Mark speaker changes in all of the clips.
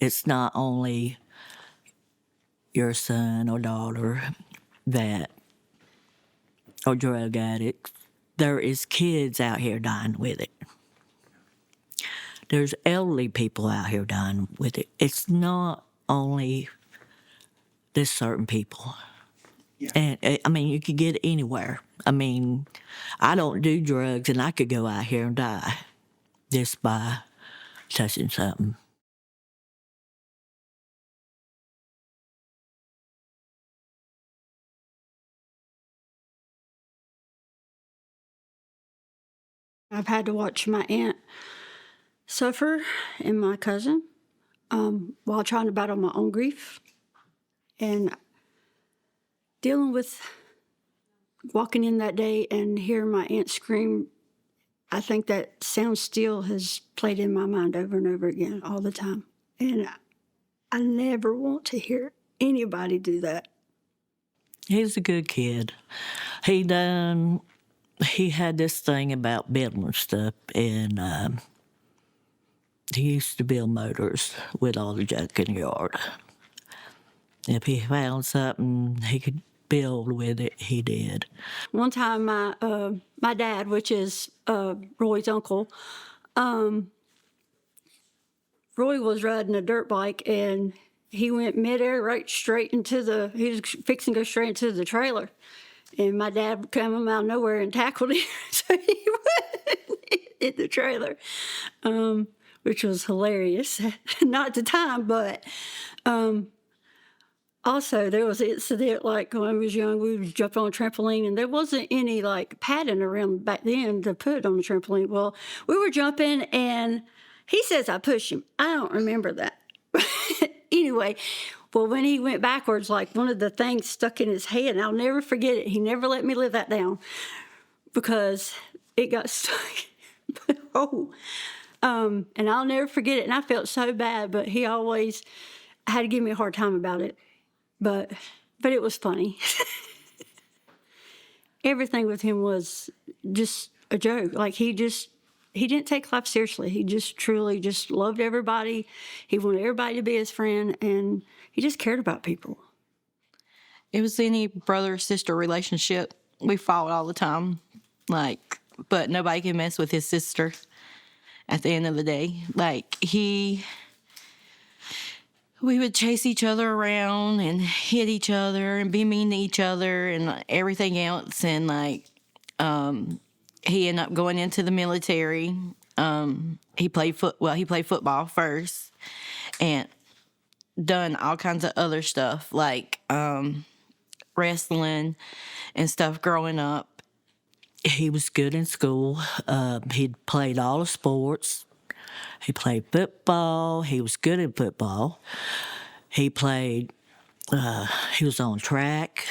Speaker 1: it's not only your son or daughter that are drug addicts. There is kids out here dying with it. There's elderly people out here dying with it. It's not only this certain people.
Speaker 2: Yeah.
Speaker 1: And I mean, you could get it anywhere. I mean, I don't do drugs, and I could go out here and die just by touching something.
Speaker 3: I've had to watch my aunt suffer and my cousin while trying to battle my own grief and dealing with walking in that day and hearing my aunt scream. I think that sound still has played in my mind over and over again all the time. And I never want to hear anybody do that.
Speaker 1: He's a good kid. He had this thing about building stuff, and he used to build motors with all the junk in the yard. If he found something he could build with it, he did.
Speaker 3: One time, my dad, which is Roy's uncle, Roy was riding a dirt bike and he went midair right straight into he was fixing to go straight into the trailer. And my dad came out of nowhere and tackled him. So he went in the trailer, which was hilarious. Not at the time, but also there was an incident like when I was young, we would jump on a trampoline and there wasn't any like padding around back then to put on the trampoline. Well, we were jumping and he says I pushed him. I don't remember that. Anyway, well, when he went backwards, like one of the things stuck in his head, and I'll never forget it. He never let me live that down because it got stuck. And I'll never forget it. And I felt so bad, but he always had to give me a hard time about it. But it was funny. Everything with him was just a joke. Like he didn't take life seriously. He just truly just loved everybody. He wanted everybody to be his friend, and he just cared about people.
Speaker 4: It was any brother-sister relationship. We fought all the time, but nobody could mess with his sister at the end of the day. We would chase each other around and hit each other and be mean to each other and everything else. And he ended up going into the military. He played football first and done all kinds of other stuff like wrestling and stuff growing up.
Speaker 1: He was good in school. He'd played all the sports. He played football. He was good at football. He was on track.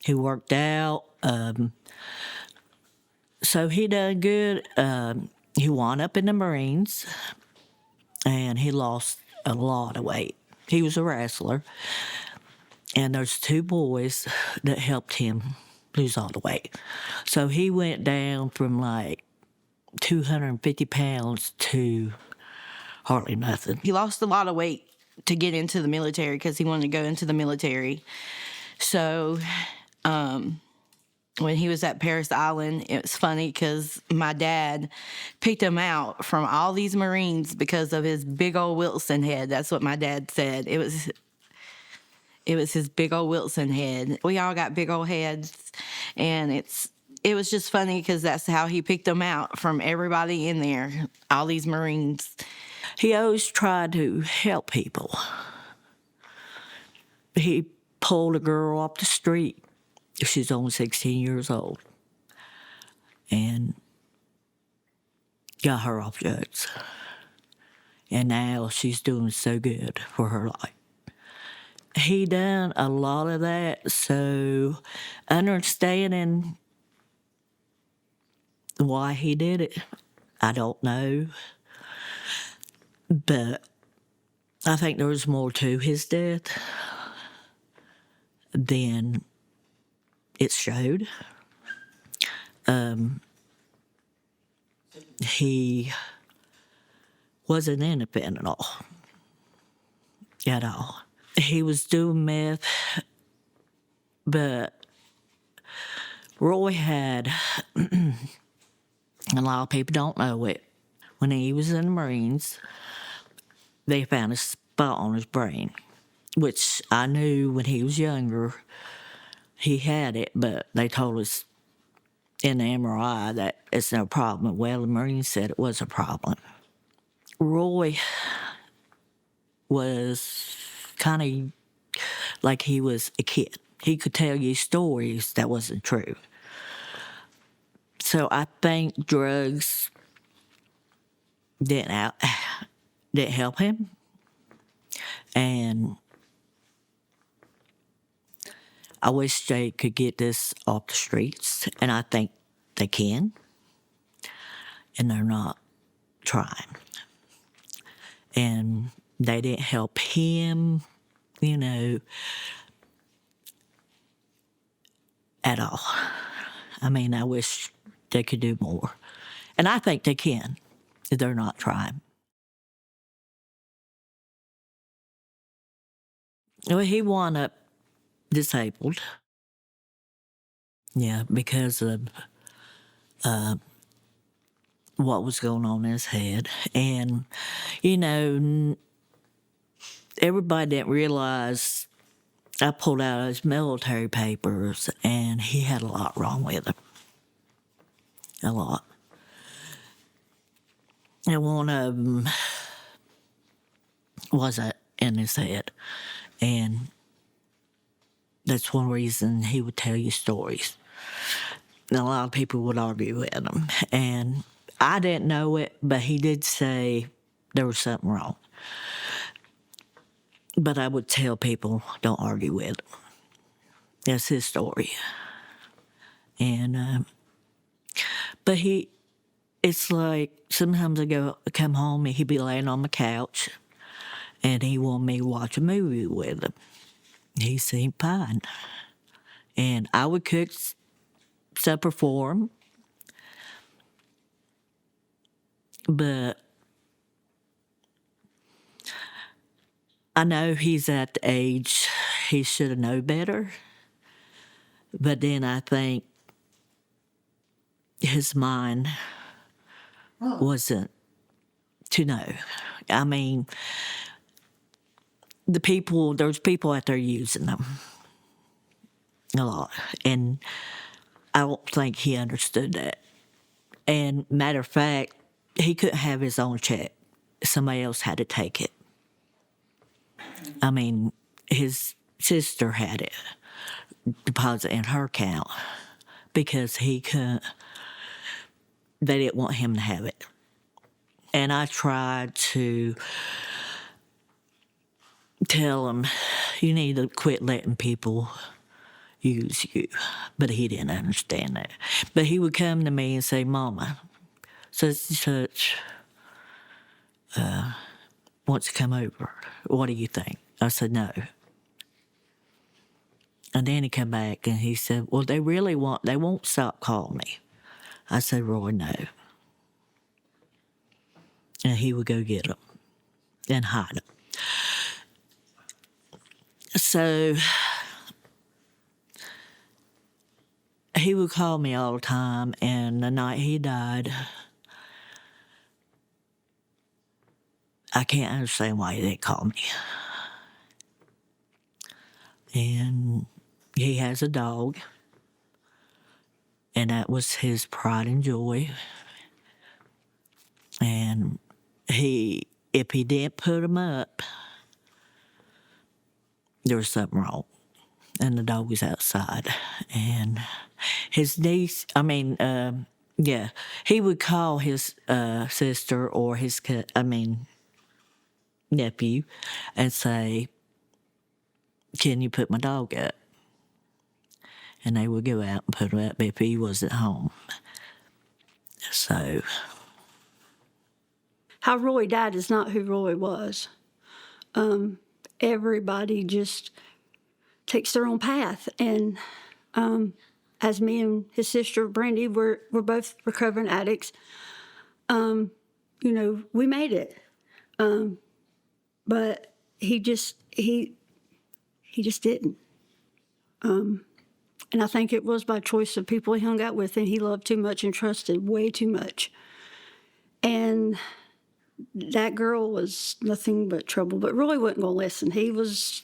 Speaker 1: He worked out. So he done good. He wound up in the Marines, and he lost a lot of weight. He was a wrestler. And there's 2 boys that helped him lose all the weight. So he went down from 250 pounds to hardly nothing.
Speaker 4: He lost a lot of weight to get into the military because he wanted to go into the military. So when he was at Paris Island, it was funny because my dad picked him out from all these Marines because of his big old Wilson head. That's what my dad said. It was his big old Wilson head. We all got big old heads, and it was just funny because that's how he picked them out from everybody in there, all these Marines.
Speaker 1: He always tried to help people. He pulled a girl off the street. She's only 16 years old. And got her off drugs. And now she's doing so good for her life. He done a lot of that, so understanding why he did it, I don't know. But I think there was more to his death than it showed. He wasn't in the fentanyl at all. He was doing meth, but Roy had, and a lot of people don't know it, when he was in the Marines, they found a spot on his brain, which I knew when he was younger he had it, but they told us in the MRI that it's no problem. Well, the Marines said it was a problem. Roy was kind of like he was a kid. He could tell you stories that wasn't true. So I think drugs didn't help him. And I wish they could get this off the streets, and I think they can, and they're not trying. And they didn't help him, at all. I mean, I wish they could do more. And I think they can, if they're not trying. Well, he wound up disabled. Yeah, because of what was going on in his head. And, everybody didn't realize I pulled out his military papers, and he had a lot wrong with him. A lot. And one of them was in his head. And that's one reason he would tell you stories. And a lot of people would argue with him. And I didn't know it, but he did say there was something wrong. But I would tell people, don't argue with him. That's his story. And, but it's like sometimes I come home and he'd be laying on my couch and he wanted me to watch a movie with him. He seemed fine. And I would cook supper for him. But I know he's at the age he should have known better. But then I think his mind wasn't to know. I mean, there's people out there using them a lot. And I don't think he understood that. And matter of fact, he couldn't have his own check. Somebody else had to take it. I mean, his sister had it deposit in her account because he couldn't, they didn't want him to have it. And I tried to tell him, you need to quit letting people use you. But he didn't understand that. But he would come to me and say, Mama, such and such wants to come over. What do you think? I said, no. And then he come back and he said, well, they won't stop calling me. I said, Roy, no. And he would go get them and hide them. So he would call me all the time, and the night he died, I can't understand why he didn't call me. And he has a dog, and that was his pride and joy. And if he didn't put him up, there was something wrong. And the dog was outside. And his niece, he would call his sister or his nephew and say, can you put my dog up? And they would go out and put him up if he wasn't home. So.
Speaker 3: How Roy died is not who Roy was. Everybody just takes their own path. And as me and his sister, Brandy, we're both recovering addicts, we made it. But he just didn't. And I think it was by choice of people he hung out with, and he loved too much and trusted way too much. And that girl was nothing but trouble, but Roy wasn't going to listen. He was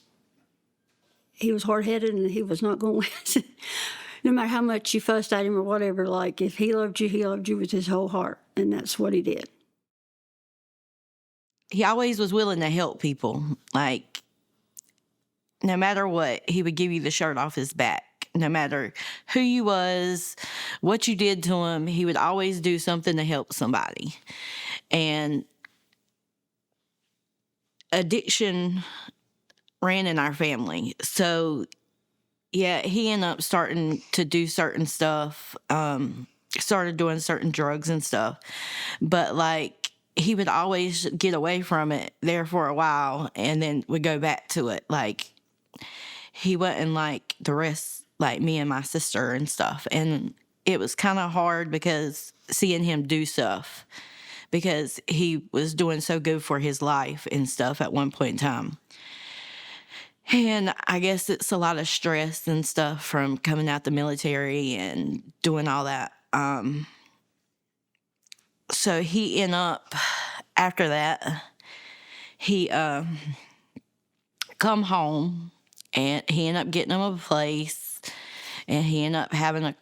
Speaker 3: hard-headed, and he was not going to listen. No matter how much you fussed at him or whatever, like, if he loved you with his whole heart, and that's what he did.
Speaker 4: He always was willing to help people. Like, no matter what, he would give you the shirt off his back. No matter who you was, what you did to him, he would always do something to help somebody. And addiction ran in our family. So, yeah, he ended up starting to do certain stuff, started doing certain drugs and stuff. But, like, he would always get away from it there for a while and then would go back to it. Like, he wasn't like the rest, like me and my sister and stuff. And it was kind of hard because seeing him do stuff, because he was doing so good for his life and stuff at one point in time. And I guess it's a lot of stress and stuff from coming out the military and doing all that. So he ended up, after that, he come home, and he ended up getting him a place, and he ended up having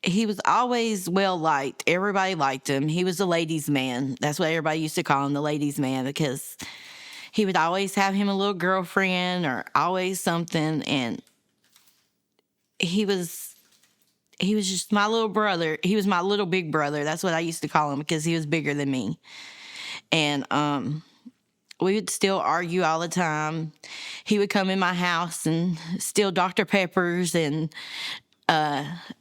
Speaker 4: he was always well liked. Everybody liked him. He was the ladies' man. That's what everybody used to call him, the ladies' man, because he would always have him a little girlfriend or always something. And he was just my little brother. He was my little big brother. That's what I used to call him, because he was bigger than me. And we would still argue all the time. He would come in my house and steal Dr. Peppers and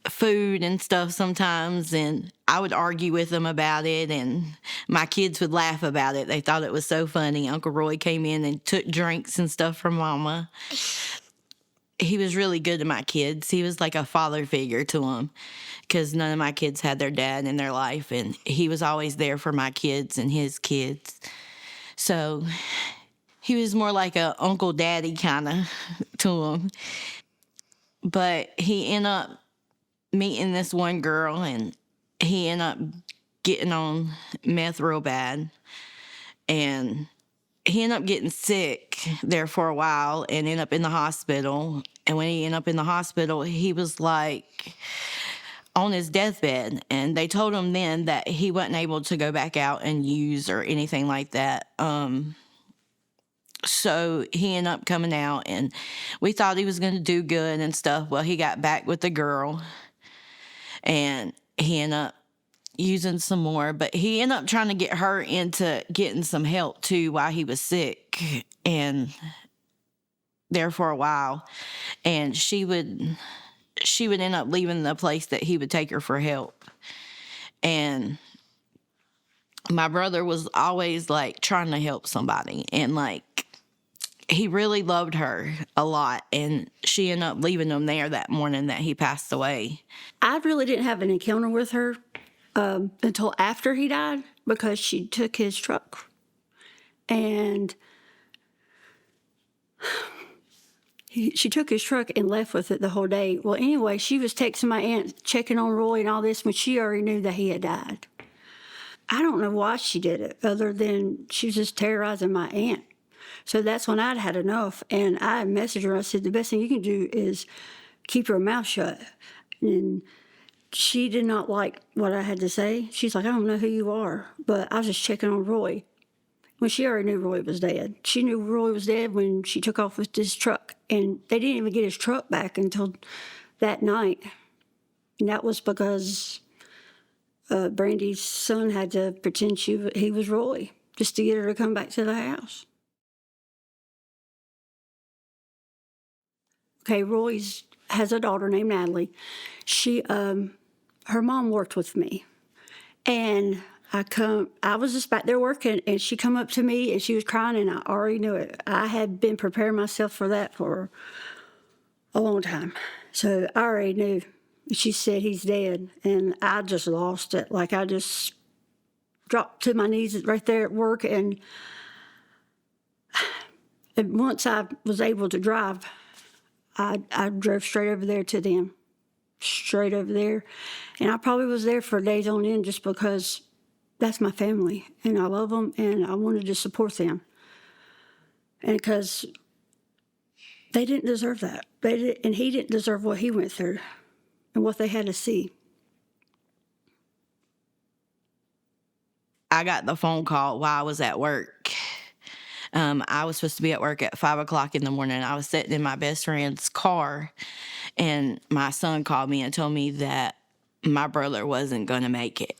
Speaker 4: food and stuff sometimes, and I would argue with him about it, and my kids would laugh about it. They thought it was so funny. Uncle Roy came in and took drinks and stuff from Mama. He was really good to my kids. He was like a father figure to them, because none of my kids had their dad in their life, and he was always there for my kids and his kids. So he was more like a uncle daddy kind of to them. But he ended up meeting this one girl, and he ended up getting on meth real bad. And he ended up getting sick there for a while and ended up in the hospital. And when he ended up in the hospital, he was like on his deathbed. And they told him then that he wasn't able to go back out and use or anything like that. So he ended up coming out, and we thought he was going to do good and stuff. Well, he got back with the girl, and he ended up using some more. But he ended up trying to get her into getting some help, too, while he was sick and there for a while. And she would end up leaving the place that he would take her for help. And my brother was always, like, trying to help somebody. And, like, he really loved her a lot, and she ended up leaving him there that morning that he passed away.
Speaker 3: I really didn't have an encounter with her until after he died, because she took his truck. And she took his truck and left with it the whole day. Well, anyway, she was texting my aunt, checking on Roy and all this, when she already knew that he had died. I don't know why she did it, other than she was just terrorizing my aunt. So that's when I'd had enough, and I messaged her. I said, the best thing you can do is keep your mouth shut. And she did not like what I had to say. She's like, I don't know who you are, but I was just checking on Roy. When she already knew Roy was dead. She knew Roy was dead when she took off with his truck, and they didn't even get his truck back until that night. And that was because Brandy's son had to pretend he was Roy, just to get her to come back to the house. Okay, Roy has a daughter named Natalie. She, her mom worked with me, and I was just back there working, and she come up to me, and she was crying, and I already knew it. I had been preparing myself for that for a long time, so I already knew. She said he's dead, and I just lost it. Like, I just dropped to my knees right there at work. And once I was able to drive, I drove straight over there to them, straight over there. And I probably was there for days on end just because that's my family, and I love them, and I wanted to support them. And because they didn't deserve that. And he didn't deserve what he went through and what they had to see.
Speaker 4: I got the phone call while I was at work. I was supposed to be at work at 5 o'clock in the morning. I was sitting in my best friend's car, and my son called me and told me that my brother wasn't going to make it.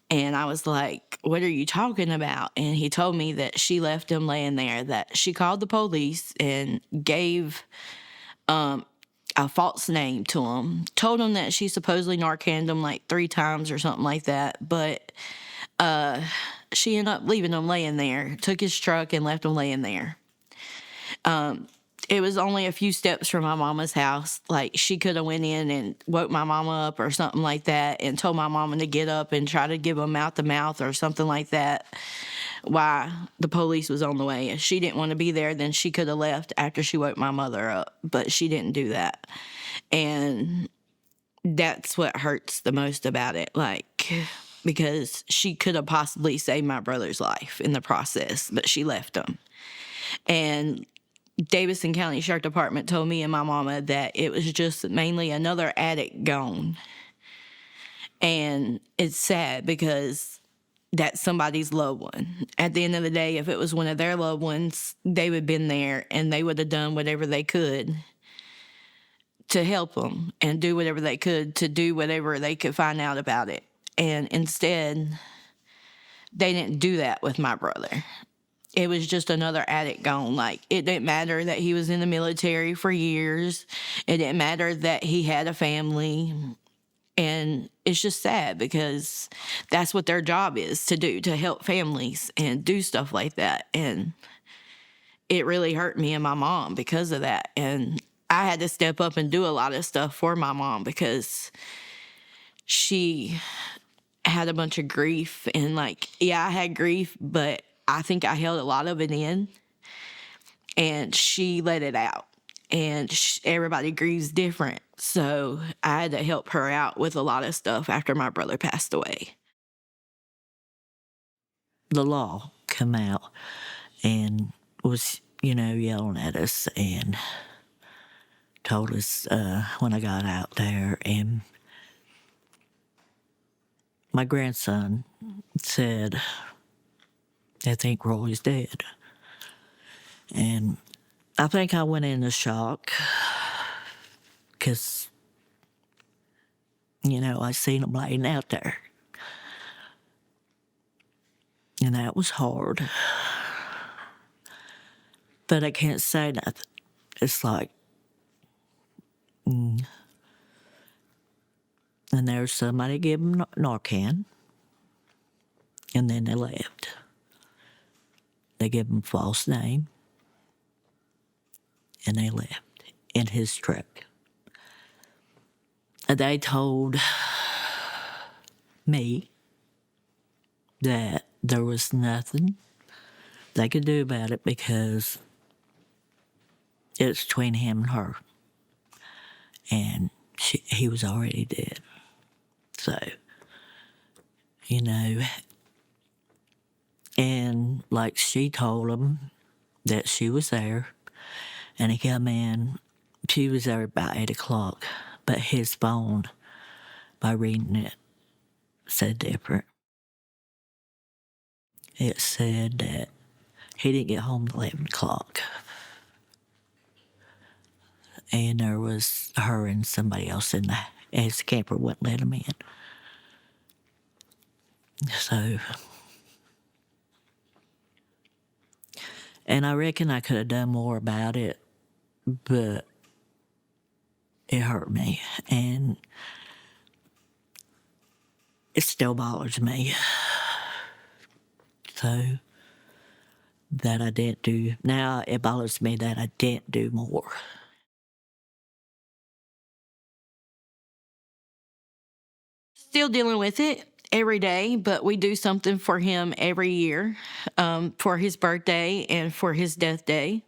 Speaker 4: And I was like, what are you talking about? And he told me that she left him laying there, that she called the police and gave a false name to him, told him that she supposedly Narcaned him like 3 times or something like that. But she ended up leaving him laying there, took his truck and left him laying there. It was only a few steps from my mama's house. Like, she could have went in and woke my mama up or something like that and told my mama to get up and try to give him mouth to mouth or something like that while the police was on the way. If she didn't want to be there, then she could have left after she woke my mother up, but she didn't do that. And that's what hurts the most about it, like, because she could have possibly saved my brother's life in the process, but she left him. And Davidson County Sheriff Department told me and my mama that it was just mainly another addict gone. And it's sad because that's somebody's loved one. At the end of the day, if it was one of their loved ones, they would have been there and they would have done whatever they could to help them and do whatever they could to do whatever they could find out about it. And instead, they didn't do that with my brother. It was just another addict gone. Like, it didn't matter that he was in the military for years. It didn't matter that he had a family. And it's just sad because that's what their job is to do, to help families and do stuff like that. And it really hurt me and my mom because of that. And I had to step up and do a lot of stuff for my mom because she had a bunch of grief. And, like, yeah, I had grief, but I think I held a lot of it in, and she let it out. And everybody grieves different. So I had to help her out with a lot of stuff after my brother passed away.
Speaker 1: The law come out and was, yelling at us and told us when I got out there. And my grandson said, I think Roy's dead. And I think I went into shock because, I seen him laying out there. And that was hard. But I can't say nothing. It's like, and there's somebody gave him Narcan, and then they left. They gave him a false name, and they left in his truck. And they told me that there was nothing they could do about it because it's between him and her. And he was already dead. So, and like she told him that she was there, and he come in, she was there about 8 o'clock, but his phone, by reading it, said different. It said that he didn't get home till 11 o'clock. And there was her and somebody else in his camper wouldn't let him in. So, and I reckon I could have done more about it, but it hurt me. And it still bothers me. So, that I didn't do. Now it bothers me that I didn't do more.
Speaker 4: Still dealing with it. every day, but we do something for him every year, for his birthday and for his death day.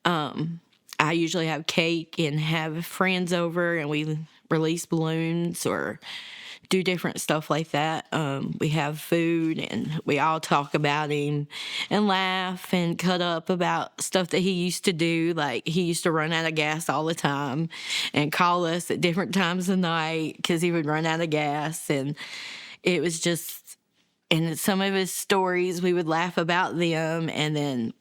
Speaker 4: I usually have cake and have friends over, and we release balloons or do different stuff like that. We have food, and we all talk about him and laugh and cut up about stuff that he used to do. Like, he used to run out of gas all the time and call us at different times of night because he would run out of gas. And it was just, and some of his stories, we would laugh about them. And then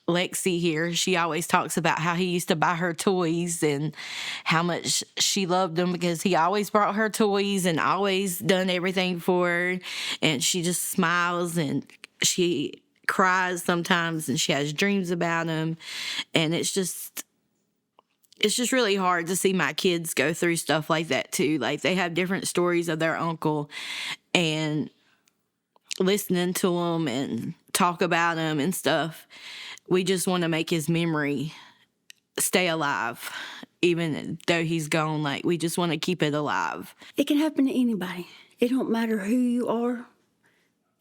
Speaker 4: Lexi here, she always talks about how he used to buy her toys and how much she loved them because he always brought her toys and always done everything for her. And she just smiles and she cries sometimes and she has dreams about him. And it's just really hard to see my kids go through stuff like that too. Like, they have different stories of their uncle, and listening to them and talk about him and stuff, we just want to make his memory stay alive, even though he's gone. Like, we just want to keep it alive.
Speaker 3: It can happen to anybody. It don't matter who you are.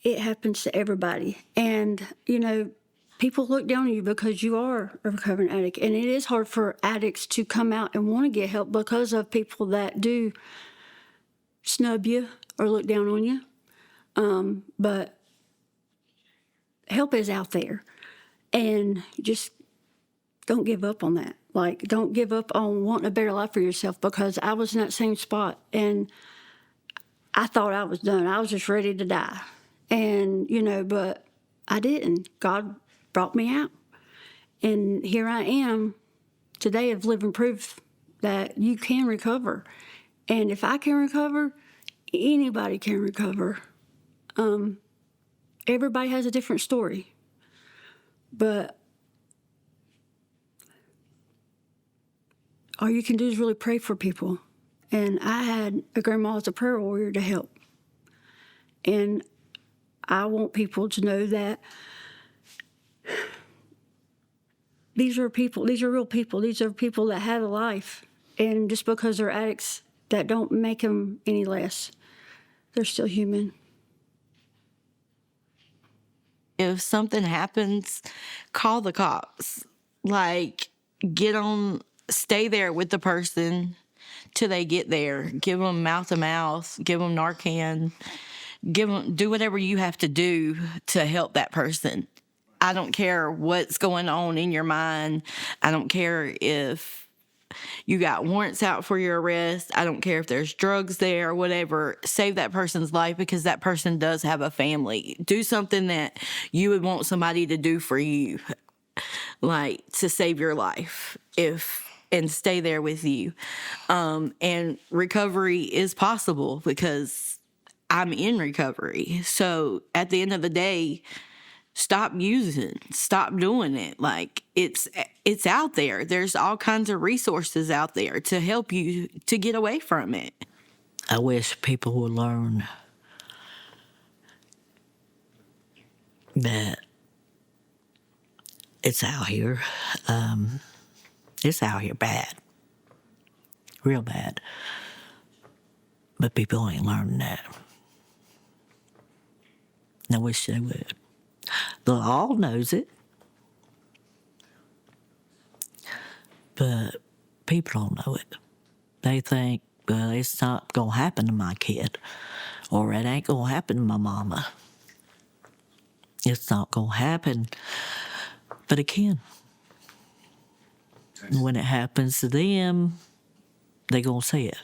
Speaker 3: It happens to everybody. And, people look down on you because you are a recovering addict. And it is hard for addicts to come out and want to get help because of people that do snub you or look down on you. But help is out there. And just don't give up on that. Like, don't give up on wanting a better life for yourself, because I was in that same spot and I thought I was done. I was just ready to die. And, but I didn't. God brought me out. And here I am today of living proof that you can recover. And if I can recover, anybody can recover. Everybody has a different story. But all you can do is really pray for people. And I had a grandma as a prayer warrior to help. And I want people to know that these are people, these are real people. These are people that have a life. And just because they're addicts, that don't make them any less. They're still human.
Speaker 4: If something happens, call the cops. Like, stay there with the person till they get there. Give them mouth to mouth, give them Narcan, do whatever you have to do to help that person. I don't care what's going on in your mind. I don't care if you got warrants out for your arrest. I don't care if there's drugs there or whatever. Save that person's life, because that person does have a family. Do something that you would want somebody to do for you, like to save your life, and stay there with you. And recovery is possible because I'm in recovery. So at the end of the day, stop using, stop doing it. Like, it's out there. There's all kinds of resources out there to help you to get away from it.
Speaker 1: I wish people would learn that it's out here. It's out here bad. Real bad. But people ain't learning that. And I wish they would. The law knows it. But people don't know it. They think, well, it's not going to happen to my kid. Or it ain't going to happen to my mama. It's not going to happen. But it can. And when it happens to them, they're going to see it.